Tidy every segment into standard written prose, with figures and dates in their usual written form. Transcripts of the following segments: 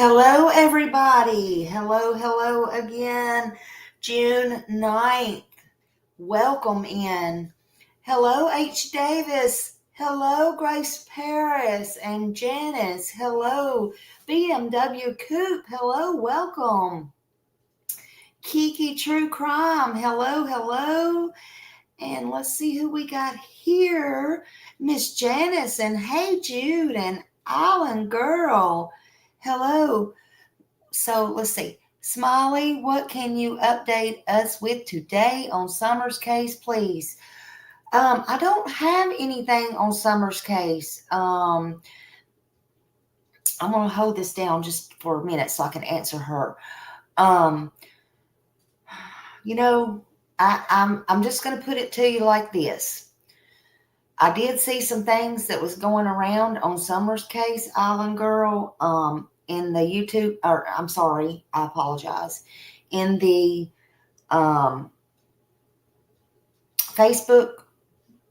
Hello, everybody. Hello again. June 9th. Welcome in. Hello, H. Davis. Hello, Grace Paris and Janice. Hello, BMW Coupe. Hello, welcome. Kiki True Crime. Hello. And let's see who we got here. Miss Janice and Hey Jude and Island Girl. Hello. So let's see. Smiley, what can you update us with today on Summer's case, please? I don't have anything on Summer's case. I'm going to hold this down just for a minute so I can answer her. Um, I'm just going to put it to you like this. I did see some things that was going around on Summer's case, Island Girl, in the YouTube, or I'm sorry, I apologize, in the Facebook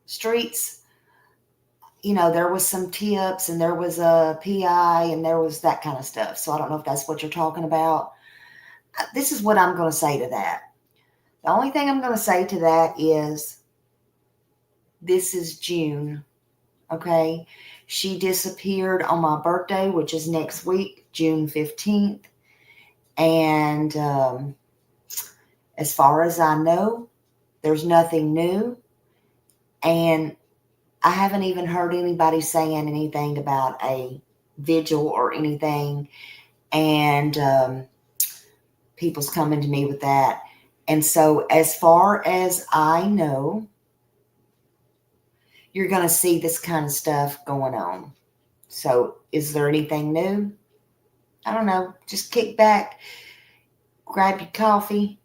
streets. There was some tips and there was a PI and there was that kind of stuff. So I don't know if that's what you're talking about. This is what I'm going to say to that. The only thing I'm going to say to that is this is June, okay? She disappeared on my birthday, which is next week, June 15th. And as far as I know, there's nothing new. And I haven't even heard anybody saying anything about a vigil or anything. And people's coming to me with that. And so as far as I know, you're going to see this kind of stuff going on. So is there anything new? I don't know. Just kick back, grab your coffee,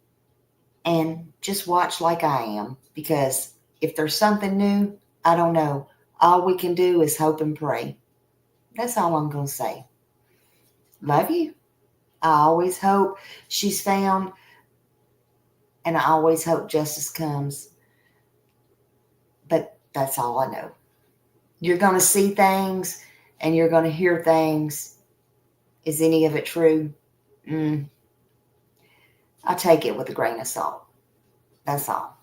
and just watch like I am. Because if there's something new, I don't know. All we can do is hope and pray. That's all I'm going to say. Love you. I always hope she's found, and I always hope justice comes. But that's all I know. You're going to see things, and you're going to hear things. Is any of it true? I take it with a grain of salt. That's all.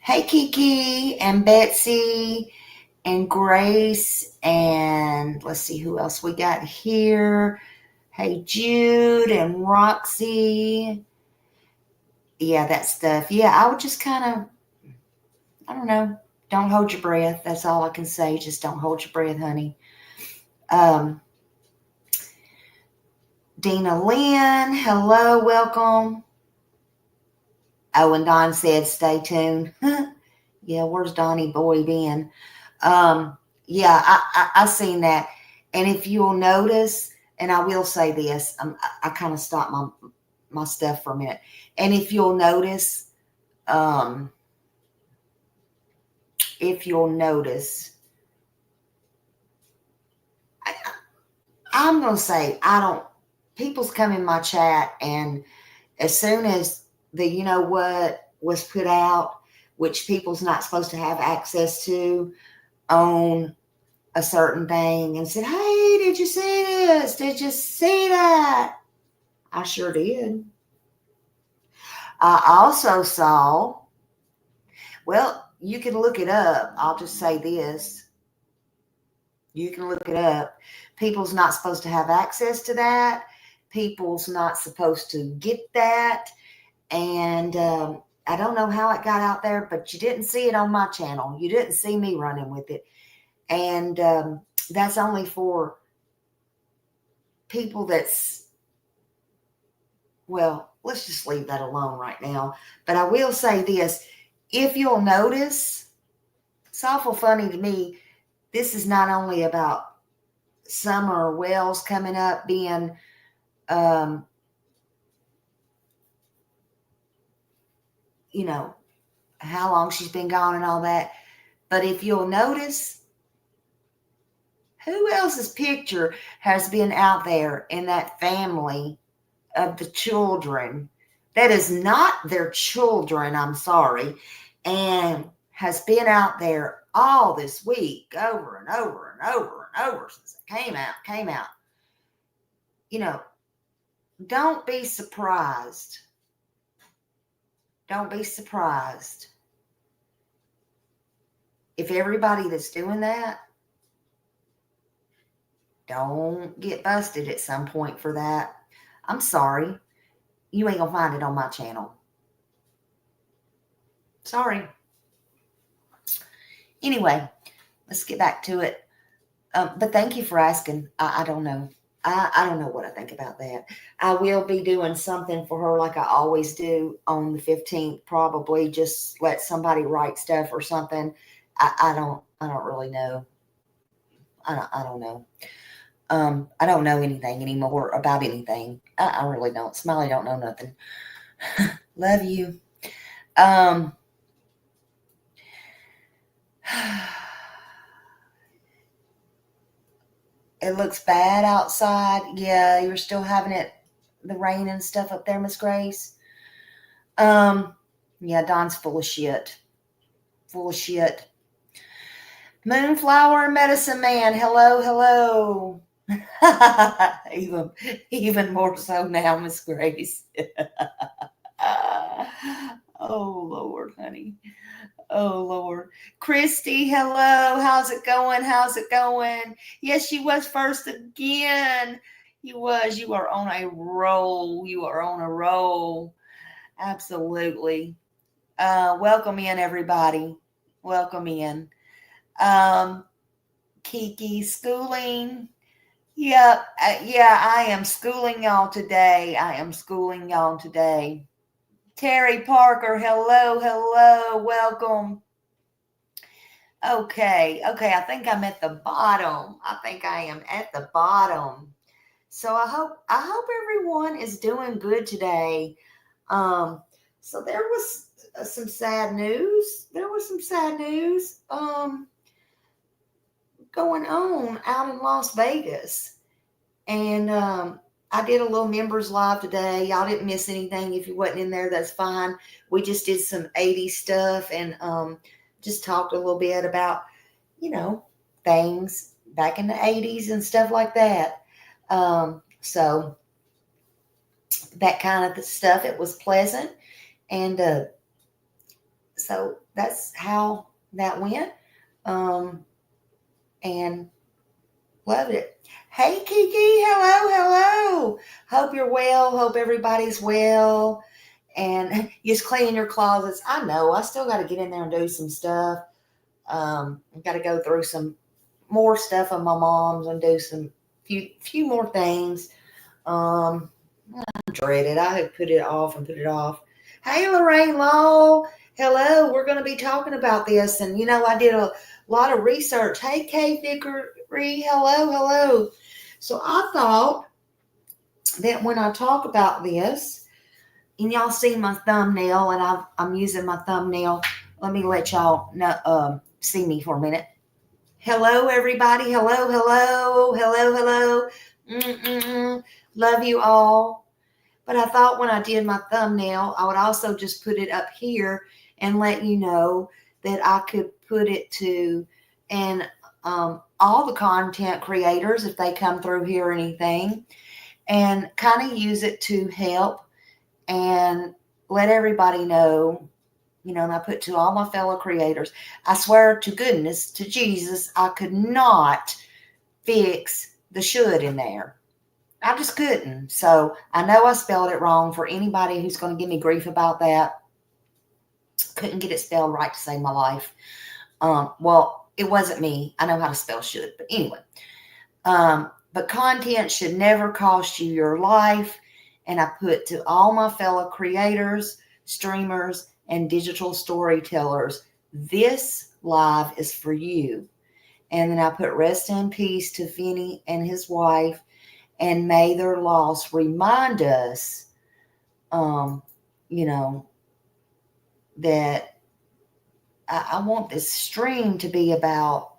Hey, Kiki and Betsy and Grace, and let's see who else we got here. Hey, Jude and Roxy. Yeah, that stuff. Yeah, I would just kind of, I don't know, don't hold your breath. That's all I can say. Just don't hold your breath, honey. Dina Lynn, hello, welcome. Oh, and Don said, stay tuned. Yeah, where's Donnie Boy been? Yeah, I seen that. And if you'll notice, and I will say this, I kind of stopped my stuff for a minute. And if you'll notice, I'm going to say, people's come in my chat, and as soon as the, what was put out, which people's not supposed to have access to, on a certain thing, and said, hey, did you see this? Did you see that? I sure did. I also saw, well, you can look it up. I'll just say this. You can look it up. People's not supposed to have access to that. People's not supposed to get that. And I don't know how it got out there, but you didn't see it on my channel. You didn't see me running with it. And that's only for people well, let's just leave that alone right now. But I will say this. If you'll notice, it's awful funny to me. This is not only about Summer Wells coming up being how long she's been gone and all that. But if you'll notice, who else's picture has been out there in that family of the children that is not their children, I'm sorry, and has been out there all this week over and over and over and over since it came out. don't be surprised. Don't be surprised if everybody that's doing that don't get busted at some point for that. I'm sorry. You ain't gonna find it on my channel. Sorry. Anyway, let's get back to it. But thank you for asking. I don't know. I don't know what I think about that. I will be doing something for her like I always do on the 15th, probably just let somebody write stuff or something. I don't really know. I don't know. I don't know anything anymore about anything. I really don't. Smiley don't know nothing. Love you. It looks bad outside. Yeah, you're still having the rain and stuff up there, Miss Grace. Yeah, Don's full of shit. Full of shit. Moonflower Medicine Man, hello. even more so now, Miss Grace. Oh Lord, honey. Oh Lord. Christy, hello. How's it going? Yes, she was first again. You are on a roll. Absolutely. Welcome in, everybody. Welcome in. Kiki, schooling. Yep. Yeah, I am schooling y'all today. Terry Parker, hello. Welcome. Okay. I think I'm at the bottom. So I hope everyone is doing good today. So there was some sad news. Going on out in Las Vegas. And I did a little members live today. Y'all didn't miss anything. If you wasn't in there, that's fine. We just did some 80s stuff and just talked a little bit about, things back in the 80s and stuff like that. So that kind of stuff, it was pleasant. And so that's how that went. And loved it. Hey, Kiki. Hello. Hope you're well. Hope everybody's well. And just cleaning your closets. I know. I still got to get in there and do some stuff. I've got to go through some more stuff of my mom's and do some few more things. I dread it. I have put it off. Hey, Lorraine Law. Hello. We're going to be talking about this. And, I did a lot of research. Hey, Kay Vickery. Hello. So I thought that when I talk about this, and y'all see my thumbnail, and I'm using my thumbnail. Let me let y'all know, see me for a minute. Hello, everybody. Hello. Love you all. But I thought when I did my thumbnail, I would also just put it up here and let you know that I could put it to, and all the content creators, if they come through here or anything, and kind of use it to help and let everybody know, and I put to all my fellow creators. I swear to goodness, to Jesus, I could not fix the should in there. I just couldn't. So I know I spelled it wrong. For anybody who's going to give me grief about that, couldn't get it spelled right to save my life. Well, it wasn't me. I know how to spell should. But anyway, but content should never cost you your life. And I put to all my fellow creators, streamers, and digital storytellers, this live is for you. And then I put rest in peace to Vinny and his wife, and may their loss remind us, that I want this stream to be about,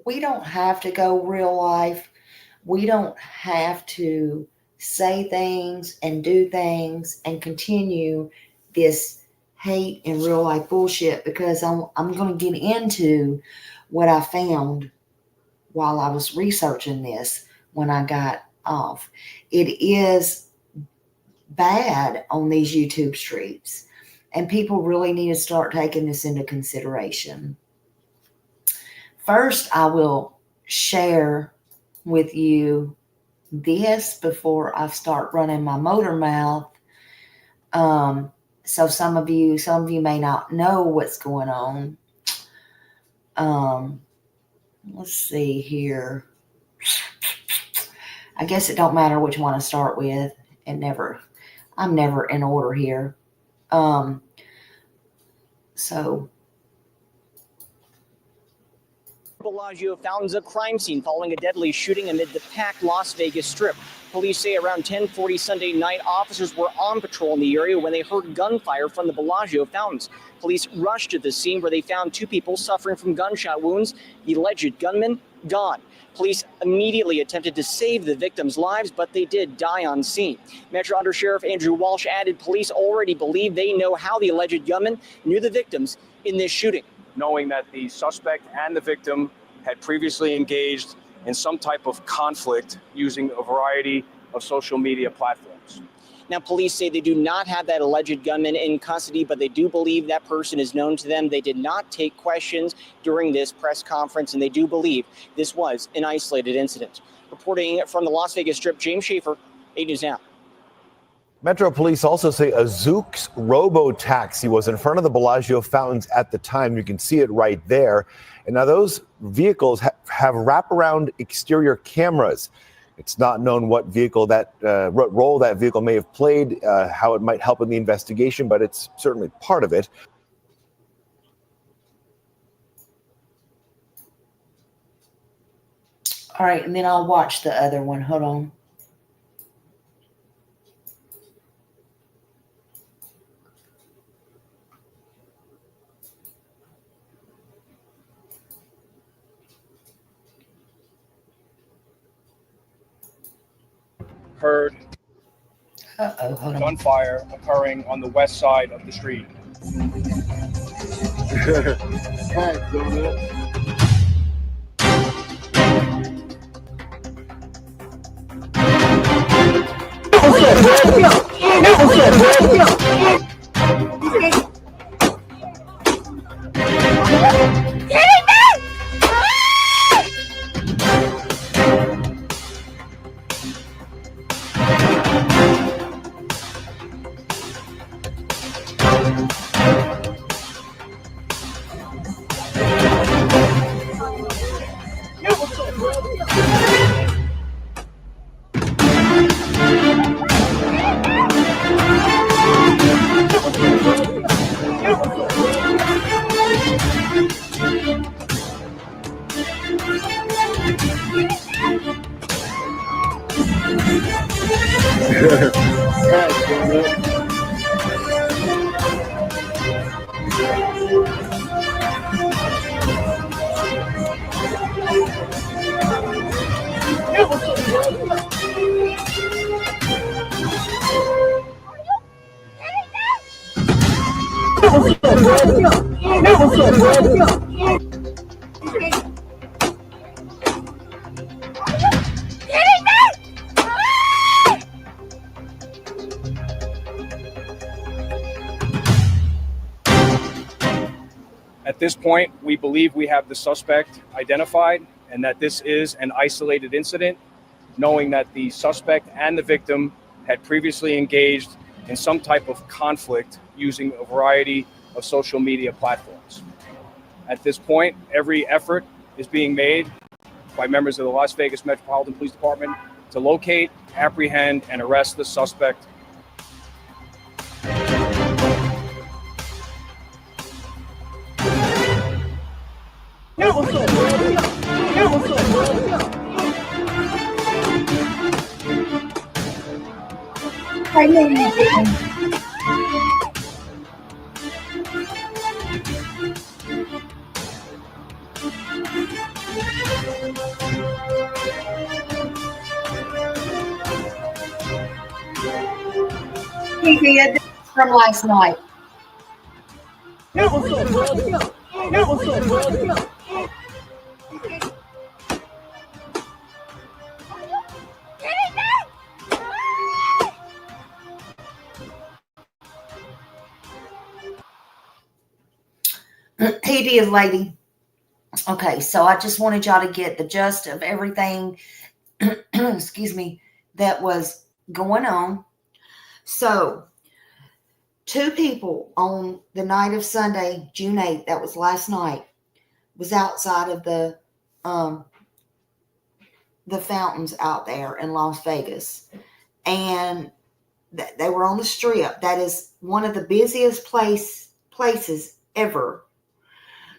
we don't have to go real life. We don't have to say things and do things and continue this hate and real life bullshit, because I'm going to get into what I found while I was researching this when I got off. It is bad on these YouTube streets, and people really need to start taking this into consideration. First, I will share with you this before I start running my motor mouth. So some of you may not know what's going on. Let's see here. I guess it don't matter which one I start with. I'm never in order here. So Bellagio fountains a crime scene following a deadly shooting amid the packed Las Vegas Strip. Police say around 10:40 Sunday night, officers were on patrol in the area when they heard gunfire from the Bellagio fountains. Police rushed to the scene where they found two people suffering from gunshot wounds. The alleged gunman gone. Police immediately attempted to save the victims' lives, but they did die on scene. Metro Under Sheriff Andrew Walsh added police already believe they know how the alleged gunman knew the victims in this shooting. Knowing that the suspect and the victim had previously engaged in some type of conflict using a variety of social media platforms. Now, police say they do not have that alleged gunman in custody, but they do believe that person is known to them. They did not take questions during this press conference, and they do believe this was an isolated incident. Reporting from the Las Vegas Strip, James Schaefer, 8 News Now. Metro Police also say a Zoox robo-taxi was in front of the Bellagio fountains at the time. You can see it right there. And now those vehicles have wraparound exterior cameras. It's not known what role that vehicle may have played, how it might help in the investigation, but it's certainly part of it. all right, and then I'll watch the other one. Hold on. Heard Hold on. gunfire occurring on the west side of the street. At this point, we believe we have the suspect identified and that this is an isolated incident, knowing that the suspect and the victim had previously engaged in some type of conflict using a variety of social media platforms. At this point, every effort is being made by members of the Las Vegas Metropolitan Police Department to locate, apprehend, and arrest the suspect. He did from last night. He did, lady. Okay, so I just wanted y'all to get the gist of everything, excuse me, that was going on. So, 2 people on the night of Sunday, June 8th, that was last night, was outside of the fountains out there in Las Vegas. And they were on the Strip. That is one of the busiest places ever.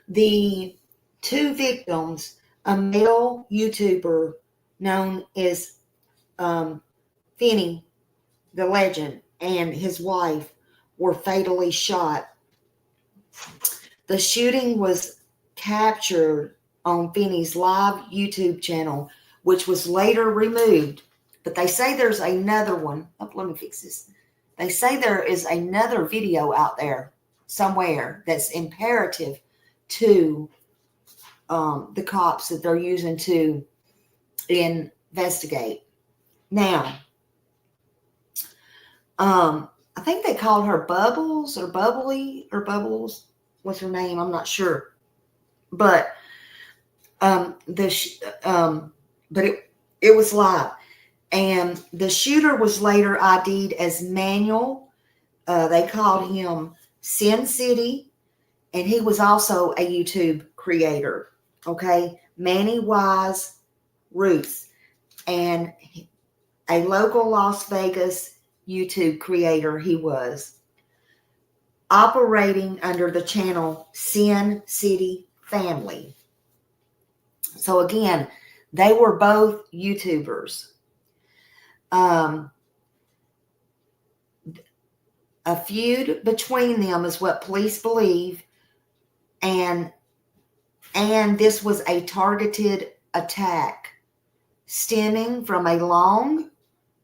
The 2 victims, a male YouTuber known as Finney, the legend, and his wife were fatally shot. The shooting was captured on Finney's live YouTube channel, which was later removed. But they say there's another one. Oh, let me fix this. They say there is another video out there somewhere that's imperative to the cops that they're using to investigate. Now, I think they called her Bubbles or Bubbly or Bubbles. What's her name? I'm not sure. But but it was live. And the shooter was later ID'd as Manuel. They called him Sin City, and he was also a YouTube creator. Okay, Manny Wise Roots, and a local Las Vegas YouTube creator he was, operating under the channel Sin City Family. So again, they were both YouTubers. A feud between them is what police believe, and this was a targeted attack stemming from a long,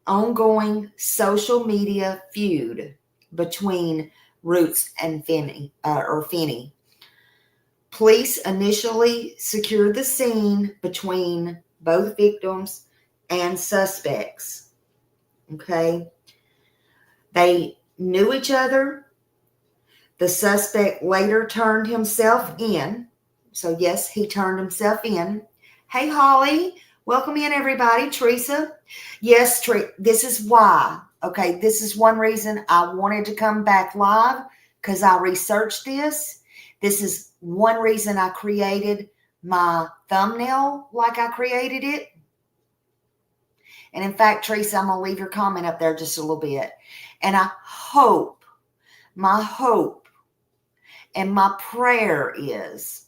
ongoing social media feud between Roots and Finney. Police initially secured the scene between both victims and suspects. Okay. They knew each other. The suspect later turned himself in. So, yes, he turned himself in. Hey, Holly. Welcome in, everybody. Teresa. Yes, this is why. Okay, this is one reason I wanted to come back live, because I researched this. This is one reason I created my thumbnail like I created it. And in fact, Teresa, I'm going to leave your comment up there just a little bit. And I hope, my hope and my prayer is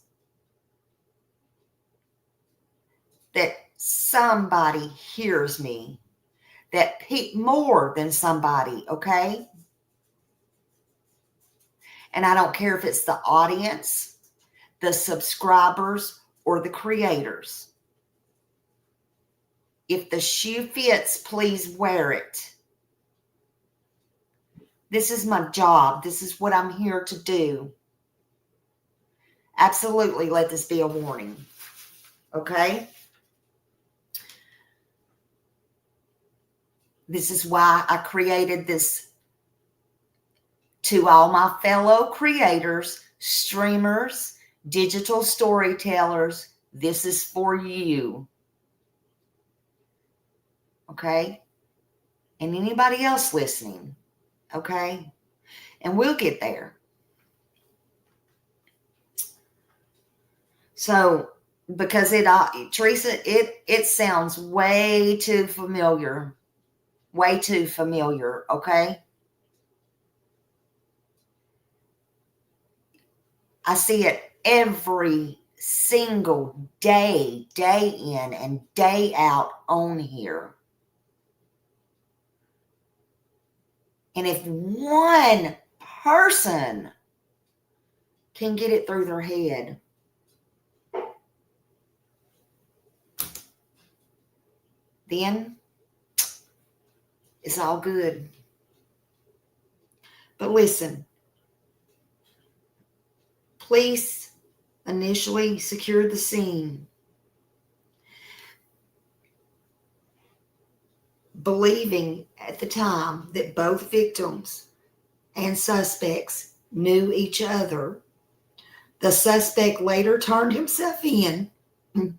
that somebody hears me, that more than somebody, okay? And I don't care if it's the audience, the subscribers, or the creators. If the shoe fits, please wear it. This is my job. This is what I'm here to do. Absolutely, let this be a warning. Okay? This is why I created this. To all my fellow creators, streamers, digital storytellers, this is for you. Okay? And anybody else listening. Okay? And we'll get there. So, because Teresa, it sounds way too familiar. Way too familiar, okay? I see it every single day, day in and day out on here. And if one person can get it through their head, then it's all good. But listen, police initially secured the scene, believing at the time that both victims and suspects knew each other The suspect later turned himself in, and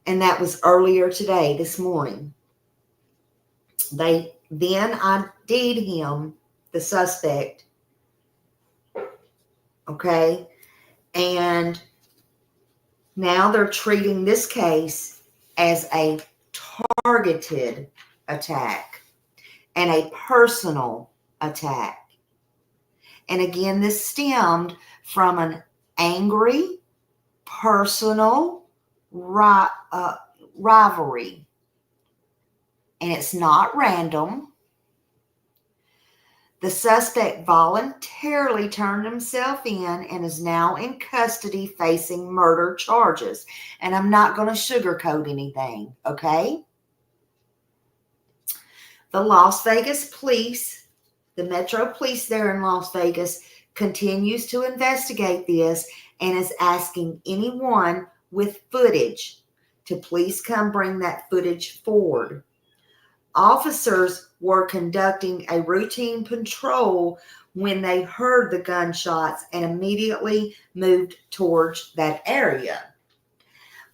that was earlier today, this morning. They then ID'd him, the suspect, okay? And now they're treating this case as a targeted attack and a personal attack. And again, this stemmed from an angry, personal rivalry. And it's not random. The suspect voluntarily turned himself in and is now in custody facing murder charges. And I'm not going to sugarcoat anything, okay? The Las Vegas police, the Metro Police there in Las Vegas, continues to investigate this and is asking anyone with footage to please come bring that footage forward. Officers were conducting a routine patrol when they heard the gunshots and immediately moved towards that area.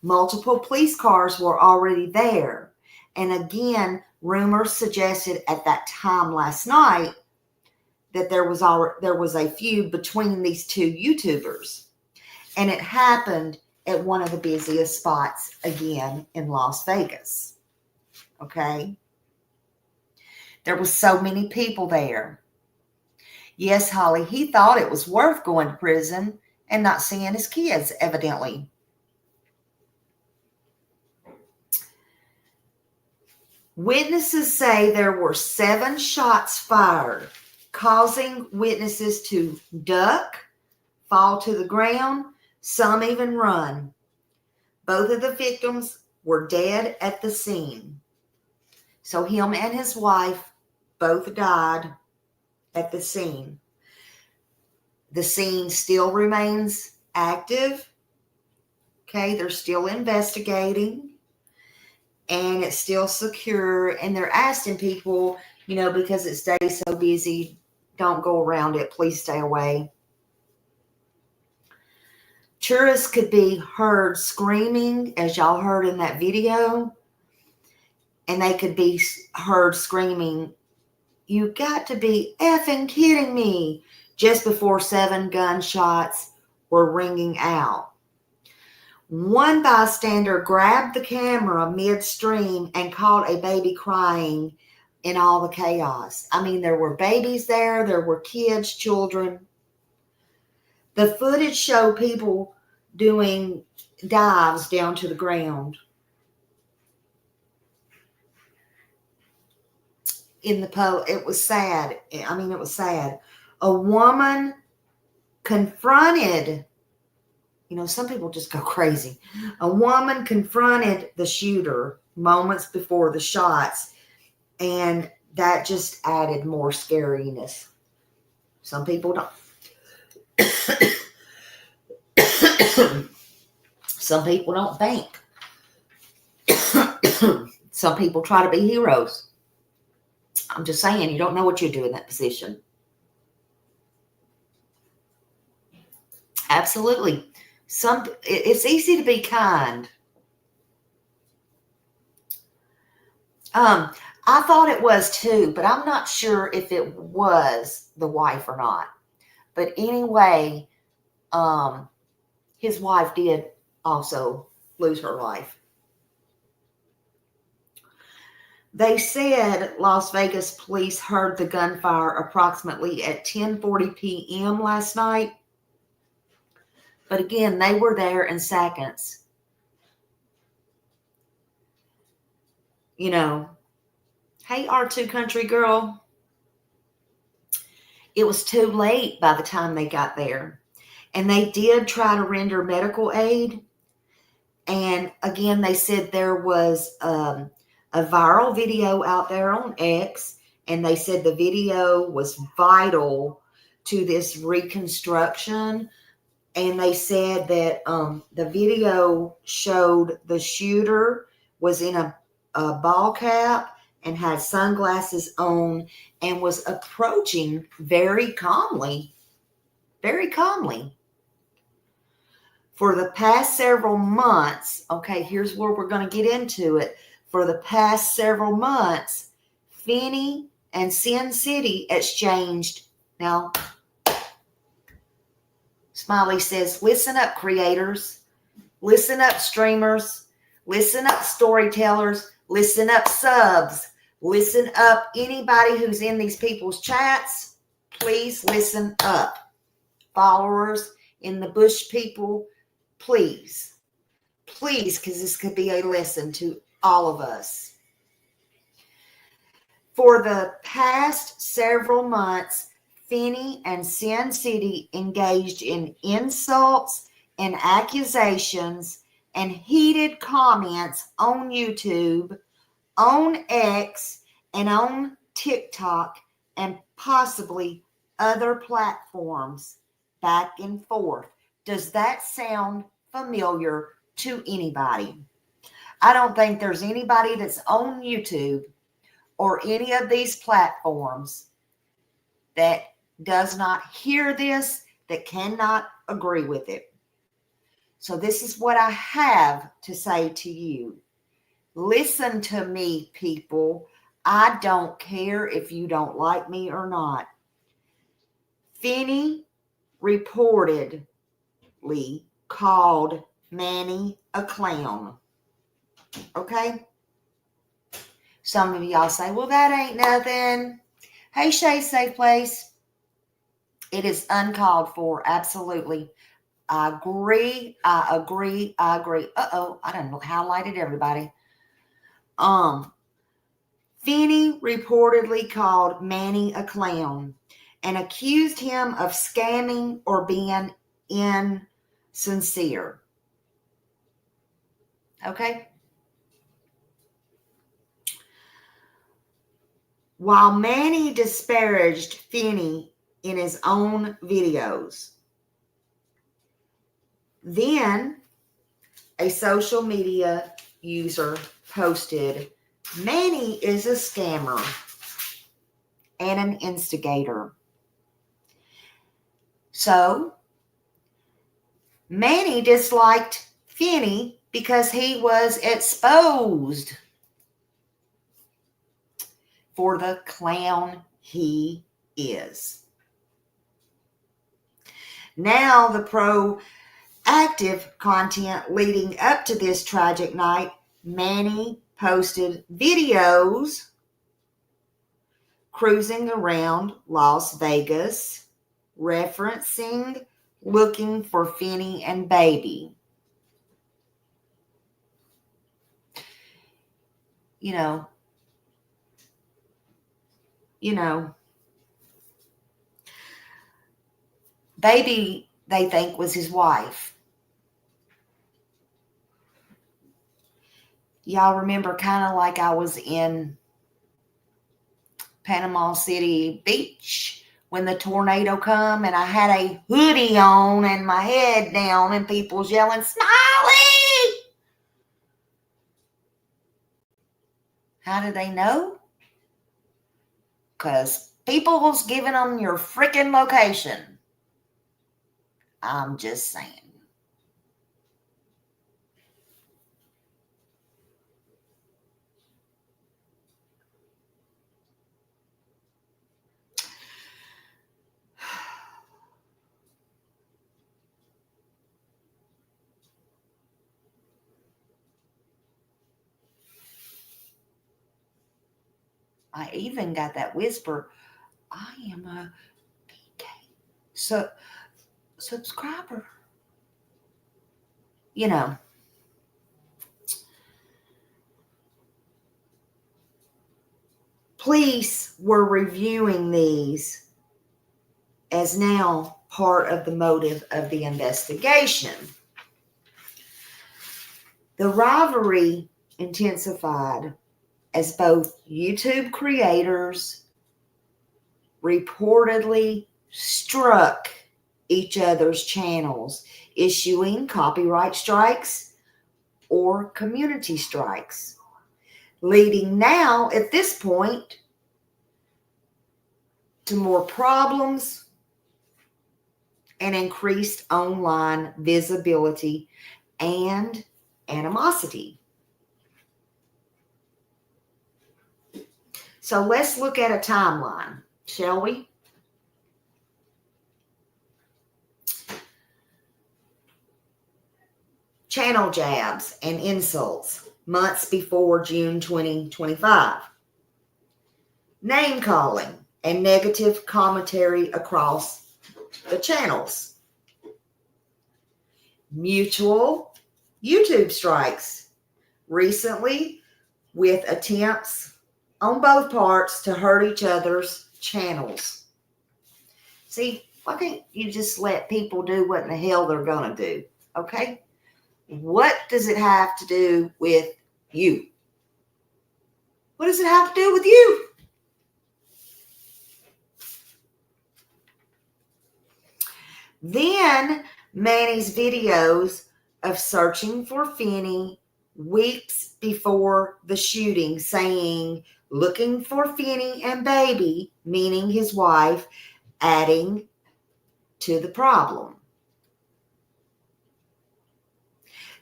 Multiple police cars were already there. And again, rumors suggested at that time last night that there was a feud between these two YouTubers. And it happened at one of the busiest spots again in Las Vegas. Okay? There was so many people there. Yes, Holly, he thought it was worth going to prison and not seeing his kids, evidently. Witnesses say there were 7 shots fired, causing witnesses to duck, fall to the ground, some even run. Both of the victims were dead at the scene. So him and his wife both died at the scene. The scene still remains active. Okay, they're still investigating. And it's still secure. And they're asking people, because it stays so busy, don't go around it. Please stay away. Tourists could be heard screaming, as y'all heard in that video. And they could be heard screaming, "You got to be effing kidding me," just before 7 gunshots were ringing out. One bystander grabbed the camera midstream and caught a baby crying in all the chaos. I mean, there were babies there. There were kids, children. The footage showed people doing dives down to the ground. It was sad. I mean, it was sad. A woman confronted, some people just go crazy. A woman confronted the shooter moments before the shots, and that just added more scariness. Some people don't. Some people don't think. Some people try to be heroes. I'm just saying, you don't know what you do in that position. Absolutely. It's easy to be kind. I thought it was too, but I'm not sure if it was the wife or not. But anyway, his wife did also lose her life. They said Las Vegas police heard the gunfire approximately at 10:40 p.m. last night. But again, they were there in seconds. Hey, R2 Country Girl. It was too late by the time they got there. And they did try to render medical aid. And again, they said there was a viral video out there on X, and they said the video was vital to this reconstruction. And they said that the video showed the shooter was in a ball cap and had sunglasses on and was approaching very calmly. Very calmly. For the past several months, okay, here's where we're going to get into it. For the past several months, Finney and Sin City exchanged. Now, Smiley says, listen up, creators. Listen up, streamers. Listen up, storytellers. Listen up, subs. Listen up, anybody who's in these people's chats. Please listen up. Followers in the bush people, please. Please, because this could be a lesson to all of us. For the past several months, Finney and Sin City engaged in insults and accusations and heated comments on YouTube, on X, and on TikTok, and possibly other platforms, back and forth. Does that sound familiar to anybody? I don't think there's anybody that's on YouTube or any of these platforms that does not hear this, that cannot agree with it. So this is what I have to say to you. Listen to me, people. I don't care if you don't like me or not. Finney reportedly called Manny a clown. Okay? Some of y'all say, well, that ain't nothing. Hey, Shay, safe place. It is uncalled for. Absolutely. I agree. Uh-oh. I don't know. Highlighted everybody. Finney reportedly called Manny a clown and accused him of scamming or being insincere. Okay? While Manny disparaged Finney in his own videos, then a social media user posted, Manny is a scammer and an instigator. So, Manny disliked Finney because he was exposed for the clown he is. Now, the proactive content leading up to this tragic night, Manny posted videos cruising around Las Vegas, referencing looking for Finney and Baby. You know, Baby, they think, was his wife. Y'all remember kind of like I was in Panama City Beach when the tornado come and I had a hoodie on and my head down and people's yelling, Smiley! How did they know? Because people was giving them your freaking location. I'm just saying. I even got that whisper, I am a PK subscriber. You know. Police were reviewing these as now part of the motive of the investigation. The rivalry intensified as both YouTube creators reportedly struck each other's channels, issuing copyright strikes or community strikes, leading now at this point to more problems and increased online visibility and animosity. So let's look at a timeline, shall we? Channel jabs and insults months before June 2025. Name calling and negative commentary across the channels. Mutual YouTube strikes recently with attempts on both parts to hurt each other's channels. See, why can't you just let people do what in the hell they're going to do? Okay? What does it have to do with you? What does it have to do with you? Then Manny's videos of searching for Finney weeks before the shooting, saying, looking for Finney and baby, meaning his wife, adding to the problem.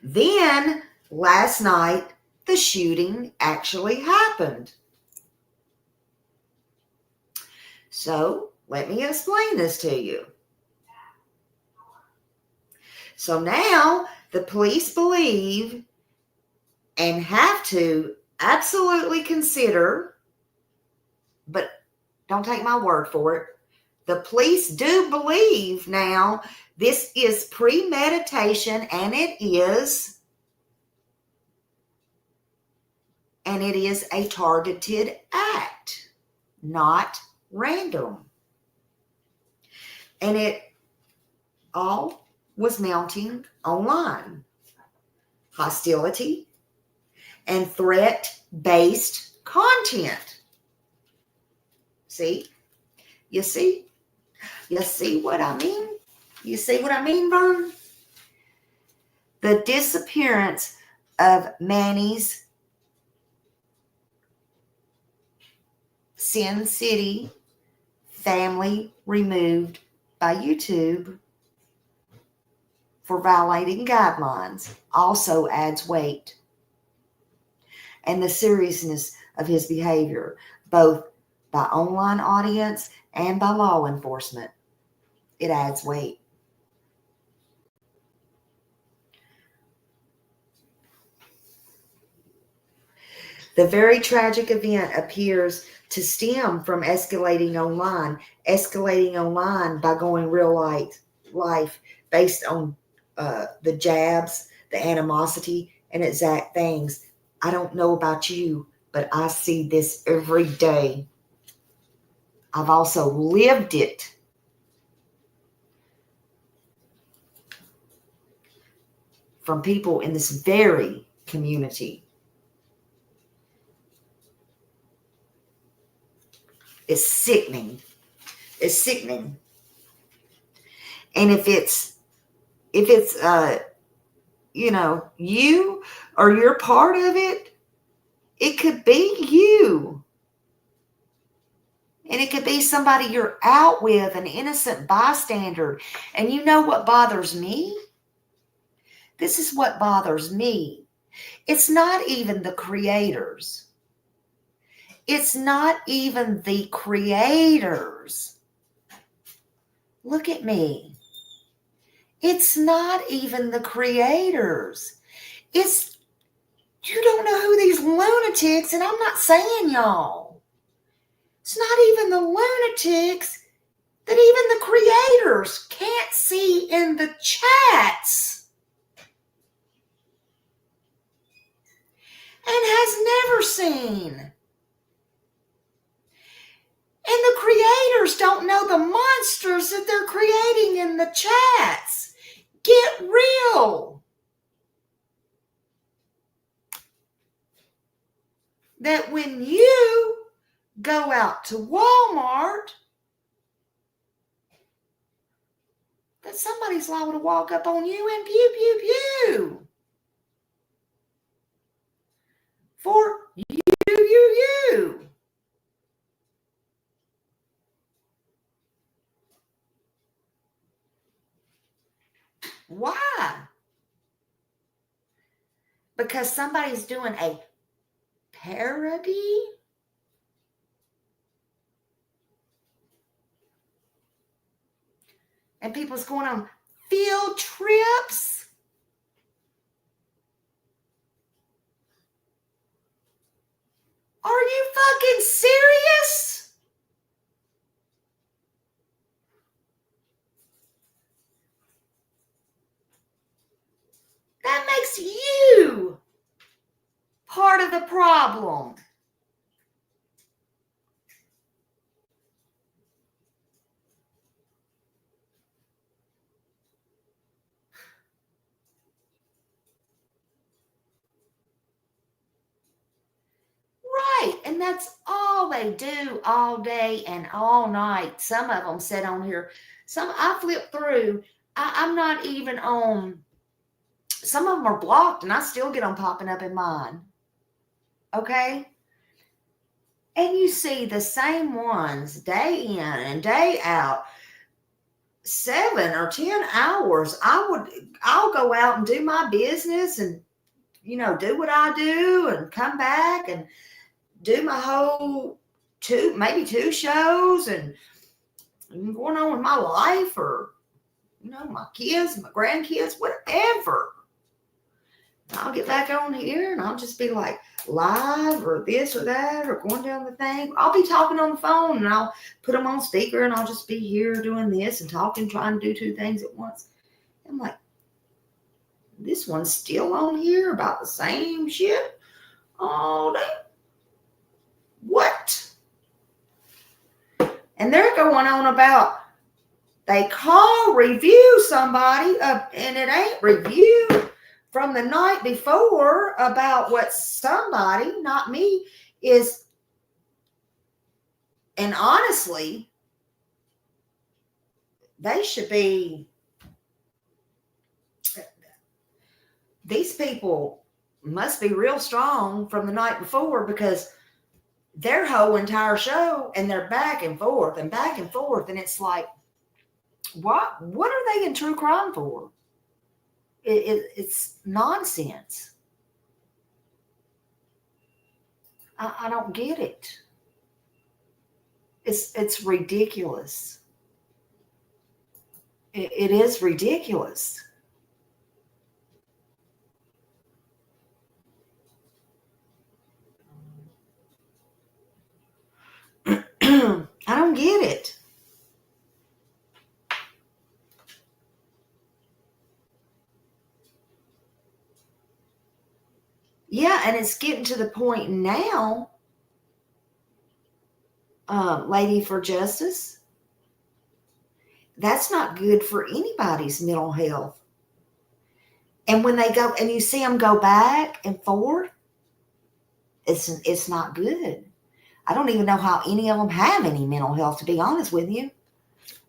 Then last night, the shooting actually happened. So let me explain this to you. So now the police believe and have to absolutely consider, but don't take my word for it. The police do believe now this is premeditation, and it is a targeted act, not random. And it all was mounting online. Hostility and threat-based content. See? You see? You see what I mean? You see what I mean, Vern? The disappearance of Manny's Sin City family removed by YouTube for violating guidelines also adds weight. And the seriousness of his behavior, both by online audience and by law enforcement, it adds weight. The very tragic event appears to stem from escalating online by going real life based on the jabs, the animosity, and exact things. I don't know about you, but I see this every day. I've also lived it. From people in this very community. It's sickening. It's sickening. And if it's you or you're part of it, it could be you. And it could be somebody you're out with, an innocent bystander. And you know what bothers me? This is what bothers me. It's not even the creators. It's not even the creators. Look at me. It's not even the creators. You don't know who these lunatics, and I'm not saying y'all. It's not even the lunatics that even the creators can't see in the chats and has never seen. And the creators don't know the monsters that they're creating in the chats. Get real. That when you go out to Walmart, that somebody's liable to walk up on you and pew, pew, pew. For you. Why? Because somebody's doing a parody? And people's going on field trips? Are you fucking serious? That makes you part of the problem. Right, and that's all they do all day and all night. Some of them sit on here. Some I flip through. I'm not even on. Some of them are blocked, and I still get them popping up in mine. Okay? And you see the same ones day in and day out, 7 or 10 hours. I'll go out and do my business and, do what I do and come back and do my whole maybe 2 shows and going on with my life or, my kids and my grandkids, whatever. I'll get back on here and I'll just be like live or this or that or going down the thing. I'll be talking on the phone and I'll put them on speaker and I'll just be here doing this and talking, trying to do 2 things at once. I'm like, this one's still on here about the same shit all day. What? And they're going on about they review somebody and it ain't review from the night before about what somebody, not me, is. And honestly, they should be. These people must be real strong from the night before because their whole entire show and they're back and forth. And it's like, what are they in true crime for? It's nonsense. I don't get it. It's ridiculous. It is ridiculous. I don't get it. Yeah, and it's getting to the point now, Lady for Justice, that's not good for anybody's mental health. And when they go, and you see them go back and forth, it's not good. I don't even know how any of them have any mental health, to be honest with you.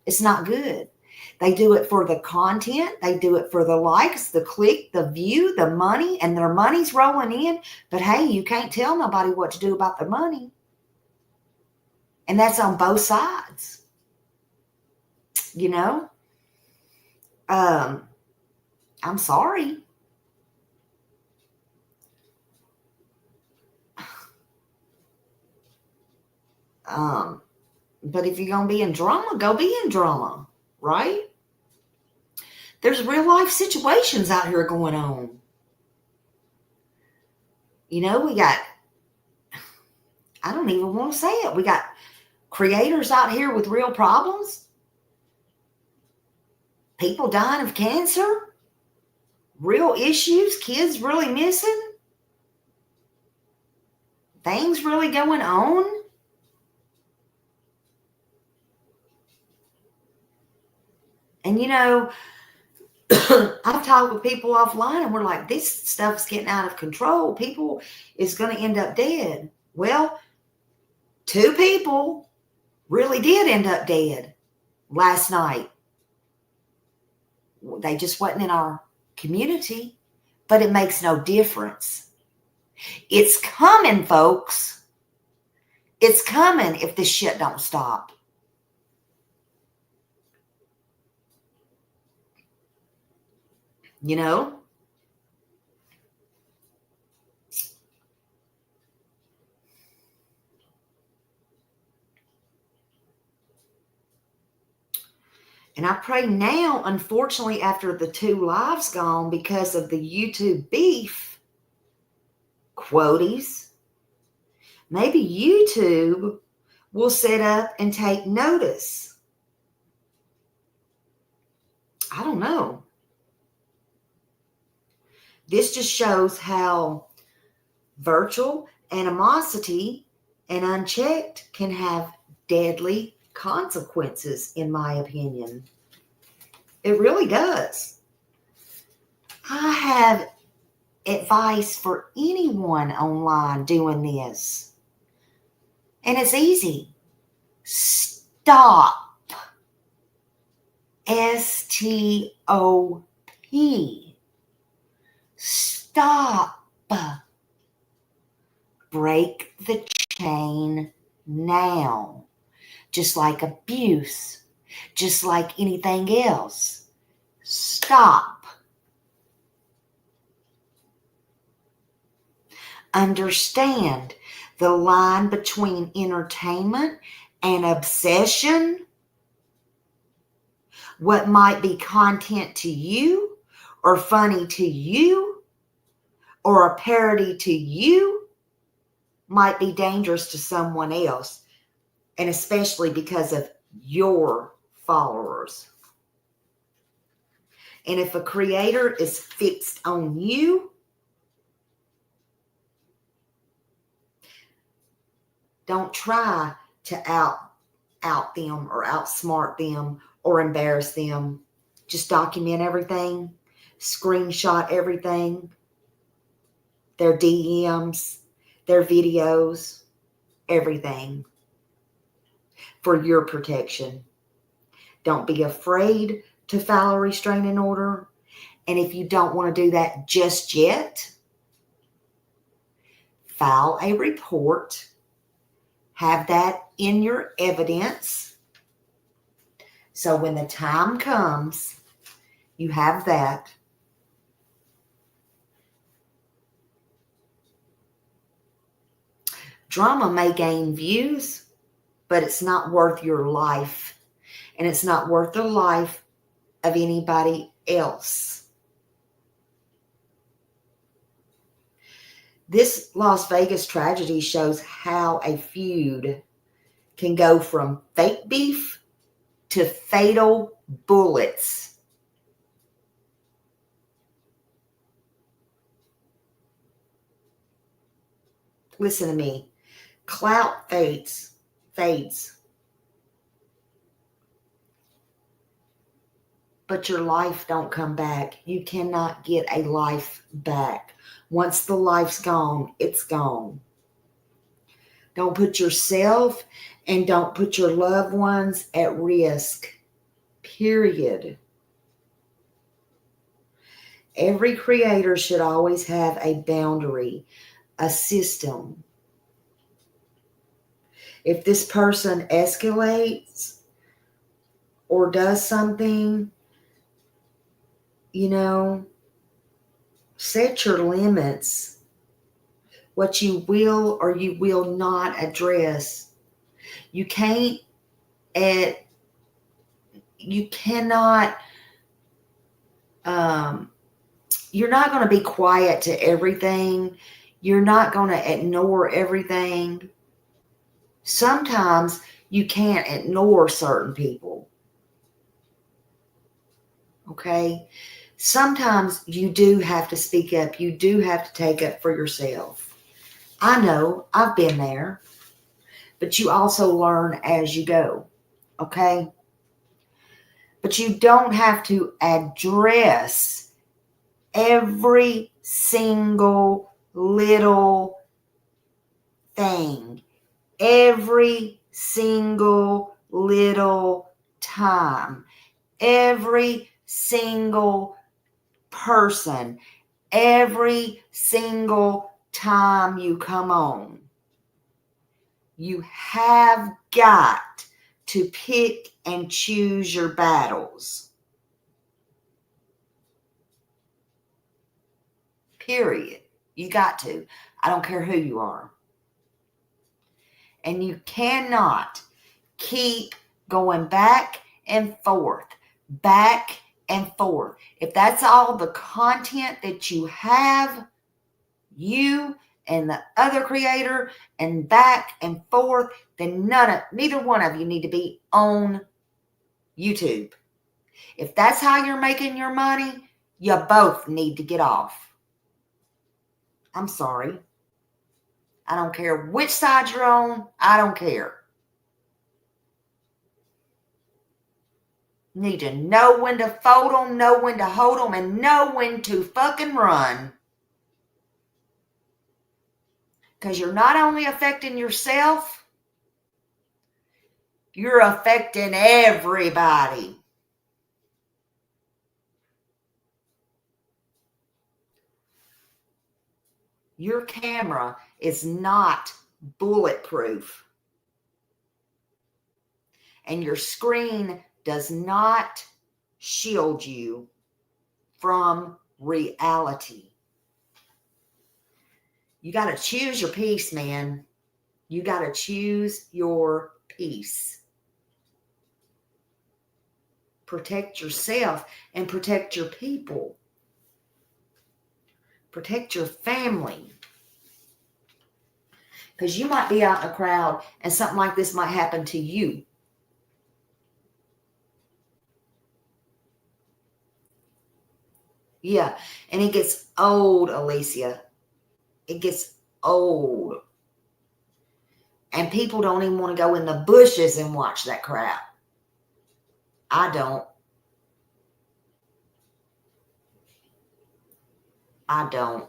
It's not good. They do it for the content. They do it for the likes, the click, the view, the money, and their money's rolling in. But hey, you can't tell nobody what to do about their money. And that's on both sides. I'm sorry. But if you're going to be in drama, go be in drama, right? There's real life situations out here going on. We got, I don't even want to say it. We got creators out here with real problems. People dying of cancer. Real issues. Kids really missing. Things really going on. And I've talked with people offline and we're like, this stuff's getting out of control. People is going to end up dead. Well, 2 people really did end up dead last night. They just wasn't in our community, but it makes no difference. It's coming, folks. It's coming if this shit don't stop. you know? And I pray now, unfortunately, after the 2 lives gone because of the YouTube beef, quoties, maybe YouTube will set up and take notice. I don't know. This just shows how virtual animosity and unchecked can have deadly consequences, in my opinion. It really does. I have advice for anyone online doing this. And it's easy. Stop. S-T-O-P. Stop. Break the chain now. Just like abuse, just like anything else. Stop. Understand the line between entertainment and obsession. What might be content to you or funny to you or a parody to you might be dangerous to someone else, and especially because of your followers. And if a creator is fixed on you, don't try to out them or outsmart them or embarrass them. Just document everything, screenshot everything, their DMs, their videos, everything for your protection. Don't be afraid to file a restraining order. And if you don't want to do that just yet, file a report. Have that in your evidence. So when the time comes, you have that. Drama may gain views, but it's not worth your life. And it's not worth the life of anybody else. This Las Vegas tragedy shows how a feud can go from fake beef to fatal bullets. Listen to me. Clout fades. But your life don't come back. You cannot get a life back. Once the life's gone, it's gone. Don't put yourself and don't put your loved ones at risk. Period. Every creator should always have a boundary, a system. If this person escalates or does something, set your limits. What you will or you will not address. You cannot, you're not going to be quiet to everything. You're not going to ignore everything. Sometimes you can't ignore certain people. Okay? Sometimes you do have to speak up. You do have to take up for yourself. I know, I've been there. But you also learn as you go. Okay? But you don't have to address every single little thing. Every single little time. Every single person. Every single time you come on. You have got to pick and choose your battles. period. You got to. I don't care who you are. And you cannot keep going back and forth, back and forth. If that's all the content that you have, you and the other creator, and back and forth, then neither one of you need to be on YouTube. If that's how you're making your money, you both need to get off. I'm sorry. I don't care which side you're on. I don't care. You need to know when to fold them, know when to hold them, and know when to fucking run. Because you're not only affecting yourself, you're affecting everybody. Your camera is not bulletproof. And your screen does not shield you from reality. You got to choose your peace, man. You got to choose your peace. Protect yourself and protect your people. Protect your family. Because you might be out in a crowd and something like this might happen to you. Yeah, and it gets old, Alicia. It gets old. And people don't even want to go in the bushes and watch that crap. I don't. I don't.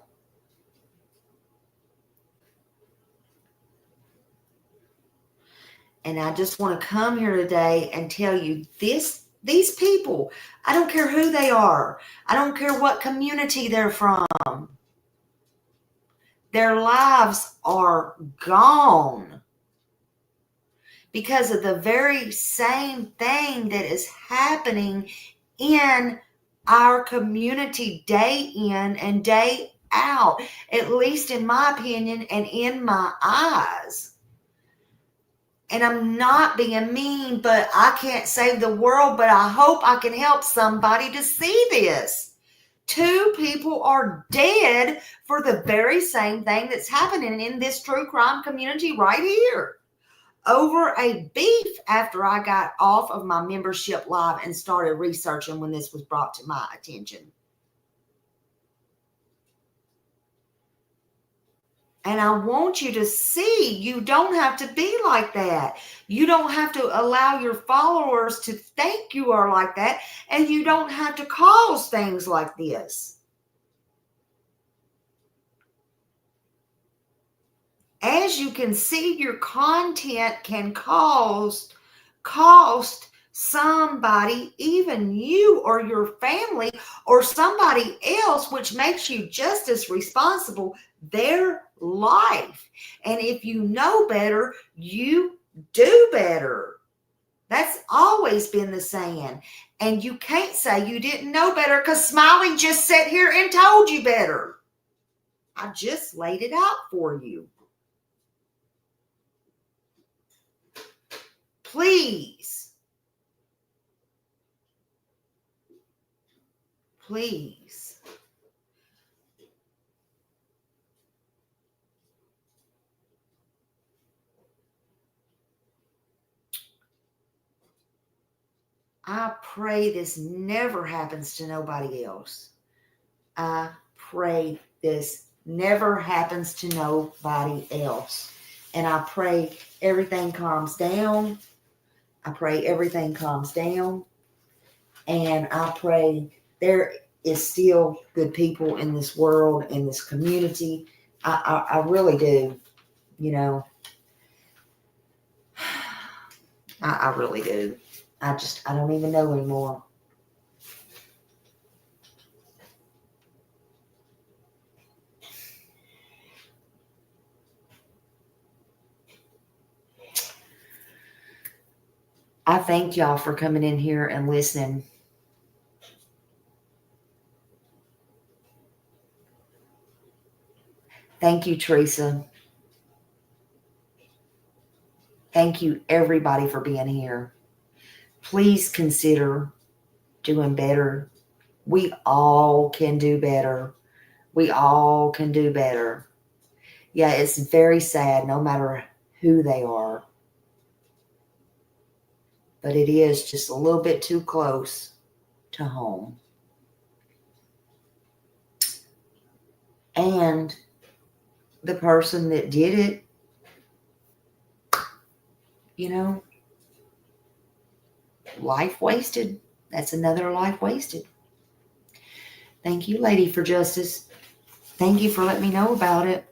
And I just want to come here today and tell you this. These people, I don't care who they are. I don't care what community they're from. Their lives are gone because of the very same thing that is happening in our community day in and day out, at least in my opinion and in my eyes. And I'm not being mean, but I can't save the world, but I hope I can help somebody to see this. 2 people are dead for the very same thing that's happening in this true crime community right here. Over a beef after I got off of my membership live and started researching when this was brought to my attention. And I want you to see you don't have to be like that. You don't have to allow your followers to think you are like that. And you don't have to cause things like this. As you can see, your content can cost somebody, even you or your family or somebody else, which makes you just as responsible, their life. And if you know better, you do better. That's always been the saying. And you can't say you didn't know better because Smiley just sat here and told you better. I just laid it out for you. Please. Please. I pray this never happens to nobody else. I pray this never happens to nobody else. And I pray everything calms down. I pray everything calms down. And I pray there is still good people in this world, in this community. I really do. You know, I really do. I don't even know anymore. I thank y'all for coming in here and listening. Thank you, Teresa. Thank you, everybody, for being here. Please consider doing better. We all can do better. We all can do better. Yeah, it's very sad, no matter who they are. But it is just a little bit too close to home. And the person that did it, you know, life wasted. That's another life wasted. Thank you, Lady for Justice. Thank you for letting me know about it.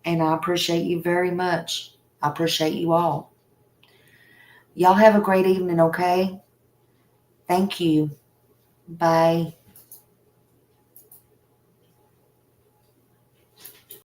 And I appreciate you very much. I appreciate you all. Y'all have a great evening, okay? Thank you. Bye.